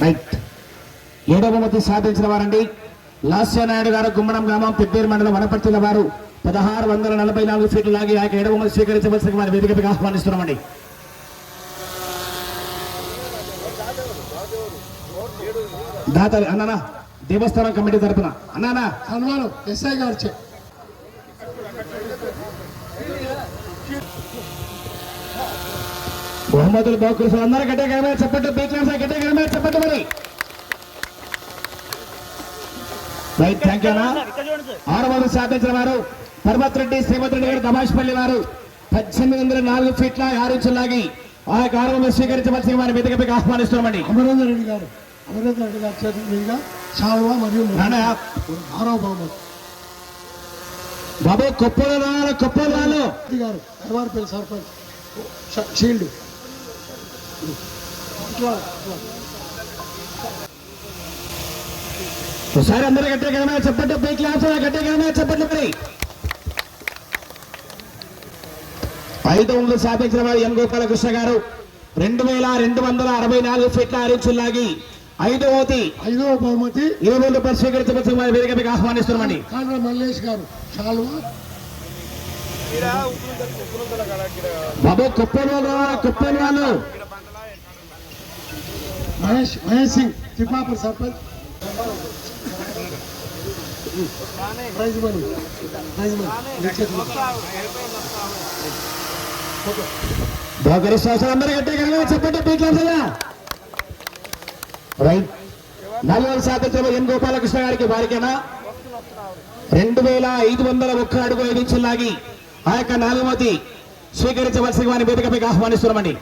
Right. 7వ బహుమతి సాధించిన వారండి లాస్యనాయుడు గారు, గుమ్మడం గ్రామం, పెద్దేరు మండలం, వనపర్తిల వారు 1644 ఫీట్లు లాగి ఆ 7వ బహుమతి స్వీకరించవలసిన వారి వేదికపైకి ఆహ్వానిస్తున్నామండి. దాతలు అన్నానా దేవస్థానం కమిటీ తరఫున అన్నానా సన్మానం ఎస్ఐ గారు బహుమతులు బహుకరిస్తున్న అందరూ గట్టిగా చెప్పట్టు, గట్టిగా చెప్పట్టు మరి. రైట్, థ్యాంక్ యూ అన్నా. 6వ బహుమతి సాధించిన వారు పర్వత్ రెడ్డి శ్రీమతి రెడ్డి గారు, దమాష్పల్లి వారు 1804 ఫీట్ల 6 ఇంచులు లాగి ఆ 6వ బహుమతి స్వీకరించవలసిన వారి వేదికపైకి ఆహ్వానిస్తున్నామండి. అమరేందర్ రెడ్డి గారు చేతుల మీదుగా శాలువా మరియు 6వ బహుమతి బాబు కొప్పలు గారు ఎర్వారిపల్లి సర్పంచ్ షీల్డ్. ఒకసారి అందరూ గట్టిగా చెప్పండి, పైకి గట్టిగా చెప్పండి మరి. 5వ సాధించిన వారు ఎన్ గోపాలకృష్ణ గారు 2264 ఫీట్ల 6 ఇంచులు లాగి 5వ బహుమతి 20 రూపాయలు స్వీకరించవలసిన వారి వేదికపైకి ఆహ్వానిస్తున్నామండి. కాండ్ర మల్లేష్ గారు శాలువా. బాబు కుప్పలు వాళ్ళు మహేష్ సింగ్ తిప్పాపూర్ సర్పంచ్ ప్రైజ్ మనీ అందరూ గట్టిగా చెప్పండి. రైట్. 4వ సాధించిన ఎన్ గోపాలకృష్ణ గారికి వారికైనా 2501 అడుగు 5 ఇంచులు లాగి ఆ యొక్క 4వ స్వీకరించవలసిన వారి వేదికపైకి ఆహ్వానిస్తున్నామండి.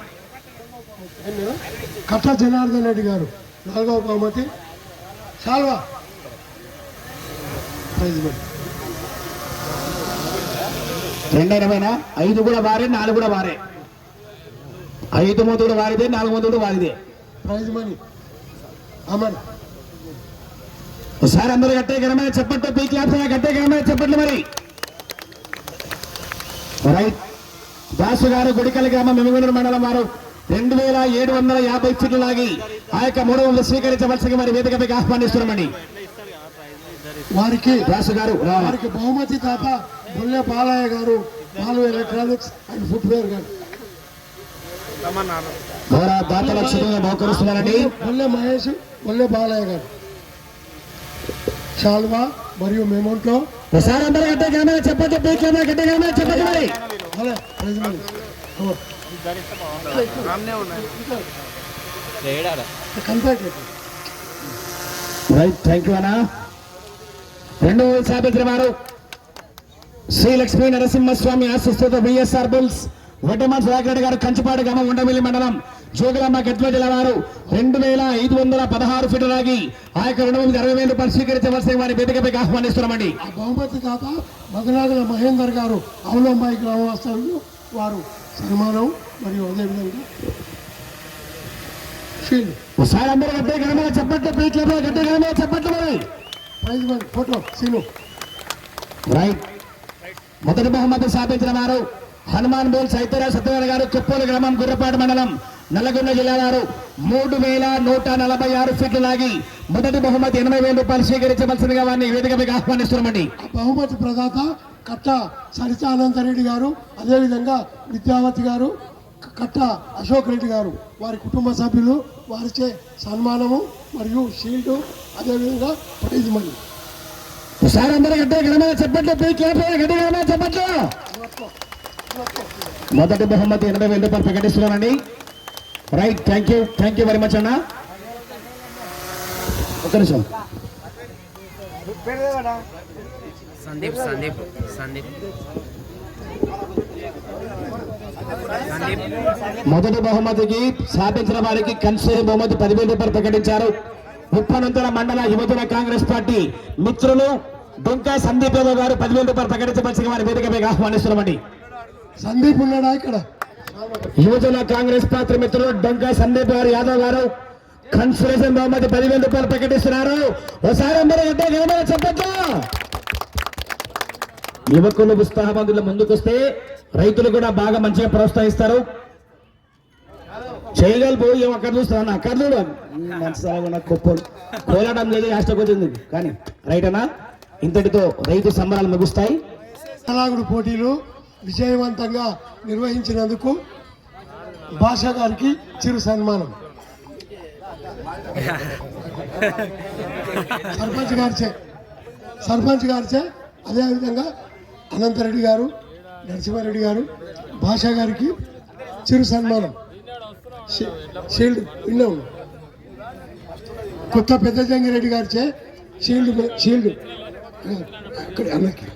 కట్ట జనార్దన్ రెడ్డి గారు 4వ బహుమతి శాల్వా. 2 5 కూడా వారే, 4 కూడా వారే. 5 మొదలు వారిదే, 4 మొదలు వారిదే. Prize money Amar. ఒకసారి అందరూ గట్టిగా చెప్పట్టు, గట్టిగా చెప్పట్లు మరి. రైట్. దాసు గారు గుడికల్ గ్రామం, మెమగూడూరు మండలం వారు 2750 ఫీట్లు లాగి ఆ యొక్క 3వ స్వీకరించవలసిన వారి వేదికపైకి ఆహ్వానిస్తున్నామండి. వారికి దాసు గారు వారికి బహుమతి తాత బొల్లె బాలయ్య గారు, బాలు ఎలక్ట్రానిక్స్ అండ్ ఫుట్వేర్ గారు దాతల క్షుణ్ణంగా బహుకరిస్తున్నారండి. బొల్లె మహేష్, బొల్లె బాలయ్య గారు శాల్వా మరియు మెమోంటో. ఒకసారి అందరూ గట్టిగా చెప్పండి, గట్టిగా చెప్పండి మరి. Prize money right, thank you అన్నా. 2వ సాధించిన వారు శ్రీ లక్ష్మీ నరసింహస్వామి ఆశిస్తున్న బిఎస్ఆర్ బుల్స్ వడ్డమాన్ సుధాకర్ గారు, కంచిపాడు గ్రామం, ఉండమిల్లి మండలం, జోగులాంబ గద్వాల జిల్లా వారు 2516 ఫీట్లు లాగి ఆ యొక్క 260,000 రూపాయలు స్వీకరించవలసిన వారి వేదికపైకి ఆహ్వానిస్తున్నామండి. ఆ బహుమతి తాత మగనాగుల మహేందర్ గారు, అవులంబాయి గ్రామవాస్తవులు వారు సన్మానం మరియు అదేవిధంగా షీల్డ్. ఒకసారి అందరూ గట్టిగా చెప్పట్లు, గట్టిగా చెప్పట్లు మరి. Prize money photo scene. Right. మొదటి బహుమతి సాధించిన వారు హనుమాన్ బోల్ సైతరాజ్ సత్యనారాయణ గారు, కుప్పలు గ్రామం, గుర్రపాడు మండలం, నల్లగొండ జిల్లా వారు 3146 ఫీట్లు లాగి మొదటి బహుమతి 80,000 రూపాయలు స్వీకరించవలసిందిగా వారిని వేదికపైకి ఆహ్వానిస్తున్నామండి. బహుమతి ప్రదాత కట్ట సరితానందరెడ్డి గారు, అదేవిధంగా విద్యావతి గారు, కట్ట అశోక్ రెడ్డి గారు, వారి కుటుంబ సభ్యులు, వారిచే సన్మానము మరియు షీల్డ్, అదేవిధంగా ప్రైజ్ మనీ. ఒకసారి అందరూ గట్టిగా చెప్పట్లు, గట్టిగా చెప్పట్లు. మొదటి బహుమతి 80,000 రూపాయలు ప్రకటిస్తున్నానండి. Right, thank you very much అన్న. ఒక్క నిమిషం. మొదటి బహుమతికి సాధించిన వారికి కన్సే బహుమతి 10,000 రూపాయలు ప్రకటించారు. ఉప్పనంతుల మండల యువజన కాంగ్రెస్ పార్టీ మిత్రులు డొంకా సందీప్ యాదవ్ గారు 10,000 రూపాయలు ప్రకటించవలసిన వారి వేదికపైకి ఆహ్వానిస్తున్నామండి. సందీప్ ఉన్నాడా ఇక్కడ? యువజన కాంగ్రెస్ పార్టీ మిత్రులు డొంకా సందీప్ యాదవ్ గారు కన్సలేషన్ బహుమతి 10,000 రూపాయలు ప్రకటిస్తున్నారు. ఒకసారి అందరూ చెప్పచ్చు. యువకులు ఉత్సాహవంతులు ముందుకొస్తే రైతులు కూడా బాగా మంచిగా ప్రోత్సహిస్తారు. చేయగలి పోయి ఏమో అక్కడ చూస్తాను అక్కడ చూడు మనసులో కుప్పలు కోలాటం లేదు యాష్టకొచ్చింది కానీ రైట్ అన్నా. ఇంతటితో రైతు సంబరాలు ముగుస్తాయి. కళాగుడు పోటీలు విజయవంతంగా నిర్వహించినందుకు భాషా గారికి చిరు సన్మానం. సర్పంచ్ గారిచే అదేవిధంగా అనంతరెడ్డి గారు, నరసింహారెడ్డి గారు, భాషా గారికి చిరు సన్మానం. షీల్డ్ విన్నాం. కొత్త పెద్ద జంగిరెడ్డి గారిచే షీల్డ్ అన్నకి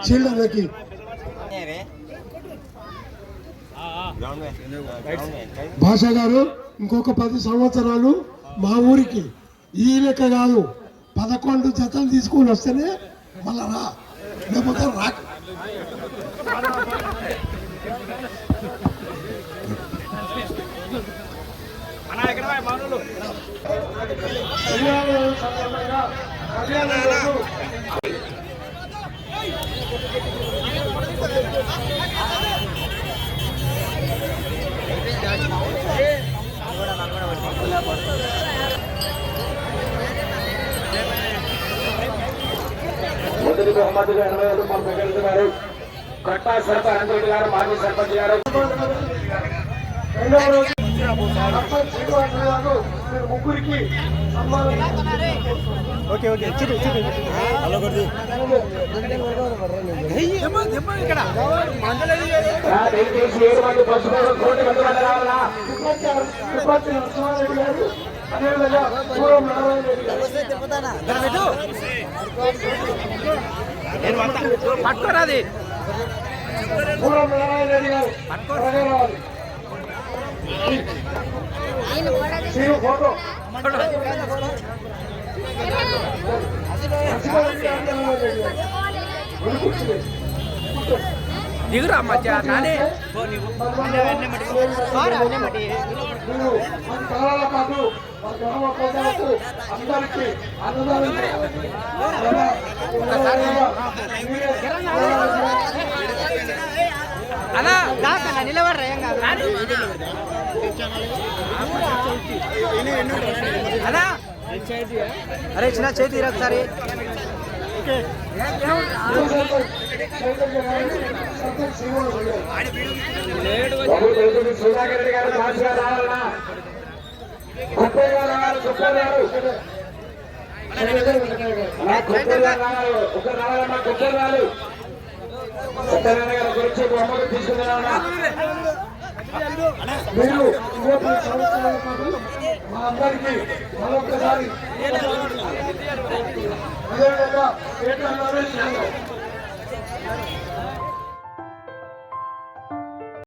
షీల్డ్ అన్నకి. భాషా గారు ఇంకొక 10 సంవత్సరాలు మా ఊరికి ఈ లెక్క కాదు 11 జతలు తీసుకొని వస్తేనే మళ్ళా రా, లేకపోతే రాక. మొదటి బహుమతిగా 80,000 రూపాయలు ప్రకటిస్తున్నారు. కట్టా సర్పంచ్ అనంతరెడ్డి గారు, మాజీ సర్పంచ్ గారు. ముగ్గురికి సన్మానం. దయచేసి 7 మంది పసుపు కోటి మంది రావాలా. నరసింహారెడ్డి గారు, అదేవిధంగా పూర్వం నారాయణ రెడ్డి గారు. పట్టుకోరాది పూర్వం నారాయణ రెడ్డి గారు త్వరగా రావాలి. మీరు ఫోటో దిగురా మధ్య కానీ కాలాల పాటు మా గ్రామ ప్రజలకు అందరికీ అన్నదానం అలా దాకా నిలబడరా ఏం కాదు అలా అరే చిన్న చేతి ఒకసారి సుధాకర్ రెడ్డి గారు మంచిగా రావాలన్నా. కుప్పర్ గారు రావాలి. కుప్పర్ గారు రావాలి. ఒకరు రావాలన్నా. కుప్పర్ గారు సత్యనారాయణ గారి గురించి బొమ్మలు తీసుకున్నారన్నా. మీరు 20 సంవత్సరాల పాటు మా అందరికీ మరొకసారి అదేవిధంగా నరేష్ యాదవ్